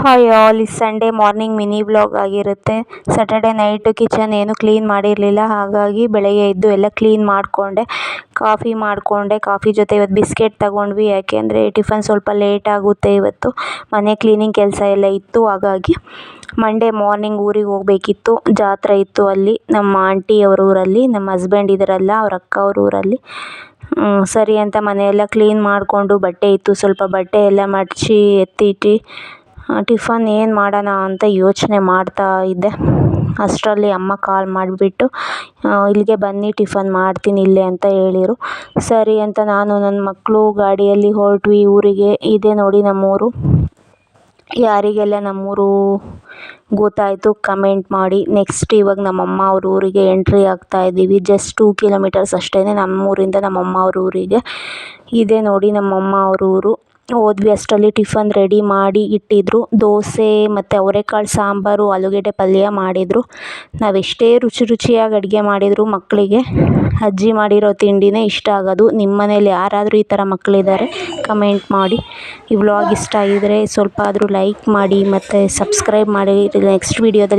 Hi all, ಈ Sunday morning mini vlog ಆಗಿರುತ್ತೆ. Saturday night kitchen ಏನು ಕ್ಲೀನ್ ಮಾಡಿರಲಿಲ್ಲ, ಹಾಗಾಗಿ ಬೆಳಗ್ಗೆ ಎದ್ದು ಎಲ್ಲ ಕ್ಲೀನ್ ಮಾಡಿಕೊಂಡೆ. ಕಾಫಿ ಜೊತೆ ಇವತ್ತು ಬಿಸ್ಕೆಟ್ ತಗೊಂಡ್ವಿ, ಯಾಕೆಂದರೆ ಟಿಫನ್ ಸ್ವಲ್ಪ ಲೇಟ್ ಆಗುತ್ತೆ ಇವತ್ತು. ಮನೆ ಕ್ಲೀನಿಂಗ್ ಕೆಲಸ ಎಲ್ಲ ಇತ್ತು, ಹಾಗಾಗಿ ಮಂಡೇ ಮಾರ್ನಿಂಗ್ ಊರಿಗೆ ಹೋಗಬೇಕಿತ್ತು. ಜಾತ್ರೆ ಇತ್ತು ಅಲ್ಲಿ ನಮ್ಮ ಆಂಟಿ ಅವ್ರ ಊರಲ್ಲಿ, ನಮ್ಮ ಹಸ್ಬೆಂಡ್ ಇದ್ರಲ್ಲ ಅವ್ರ ಅಕ್ಕ ಅವ್ರ ಊರಲ್ಲಿ. ಸರಿ ಅಂತ ಮನೆಯೆಲ್ಲ ಕ್ಲೀನ್ ಮಾಡಿಕೊಂಡು, ಬಟ್ಟೆ ಇತ್ತು ಸ್ವಲ್ಪ, ಬಟ್ಟೆ ಎಲ್ಲ ಮಡಚಿ ಎತ್ತಿಟ್ಟು ಟಿಫನ್ ಏನು ಮಾಡೋಣ ಅಂತ ಯೋಚನೆ ಮಾಡ್ತಾ ಇದ್ದೆ. ಅಷ್ಟರಲ್ಲಿ ಅಮ್ಮ ಕಾಲ್ ಮಾಡಿಬಿಟ್ಟು ಇಲ್ಲಿಗೆ ಬನ್ನಿ ಟಿಫನ್ ಮಾಡ್ತೀನಿ ಇಲ್ಲೇ ಅಂತ ಹೇಳಿದರು. ಸರಿ ಅಂತ ನಾನು ನನ್ನ ಮಕ್ಕಳು ಗಾಡಿಯಲ್ಲಿ ಹೊರಟ್ವಿ ಊರಿಗೆ. ಇದೇ ನೋಡಿ ನಮ್ಮೂರು. ಯಾರಿಗೆಲ್ಲ ನಮ್ಮೂರು ಗೊತ್ತಾಯಿತು ಕಮೆಂಟ್ ಮಾಡಿ. ನೆಕ್ಸ್ಟ್ ಇವಾಗ ನಮ್ಮಮ್ಮ ಅವ್ರ ಊರಿಗೆ ಎಂಟ್ರಿ ಆಗ್ತಾ ಇದ್ದೀವಿ. ಜಸ್ಟ್ 2 ಕಿಲೋಮೀಟರ್ಸ್ ಅಷ್ಟೇ ನಮ್ಮೂರಿಂದ ನಮ್ಮಮ್ಮ ಅವ್ರ ಊರಿಗೆ. ಇದೇ ನೋಡಿ ನಮ್ಮಮ್ಮ ಅವ್ರ ಊರು. ಹೋದ್ವಿ, ಅಷ್ಟರಲ್ಲಿ ಟಿಫನ್ ರೆಡಿ ಮಾಡಿ ಇಟ್ಟಿದ್ರು. ದೋಸೆ ಮತ್ತು ಅವರೆಕಾಳು ಸಾಂಬಾರು, ಆಲೂಗೆಡ್ಡೆ ಪಲ್ಯ ಮಾಡಿದರು. ನಾವೆಷ್ಟೇ ರುಚಿಯಾಗಿ ಅಡುಗೆ ಮಾಡಿದರು ಮಕ್ಕಳಿಗೆ ಅಜ್ಜಿ ಮಾಡಿರೋ ತಿಂಡಿನೇ ಇಷ್ಟ ಆಗೋದು. ನಿಮ್ಮ ಮನೇಲಿ ಯಾರಾದರೂ ಈ ಥರ ಮಕ್ಕಳಿದ್ದಾರೆ ಕಮೆಂಟ್ ಮಾಡಿ. ಈ ವ್ಲಾಗ್ ಇಷ್ಟ ಆಗಿದರೆ ಸ್ವಲ್ಪ ಆದರೂ ಲೈಕ್ ಮಾಡಿ ಮತ್ತು ಸಬ್ಸ್ಕ್ರೈಬ್ ಮಾಡಿ. ನೆಕ್ಸ್ಟ್ ವೀಡಿಯೋದಲ್ಲಿ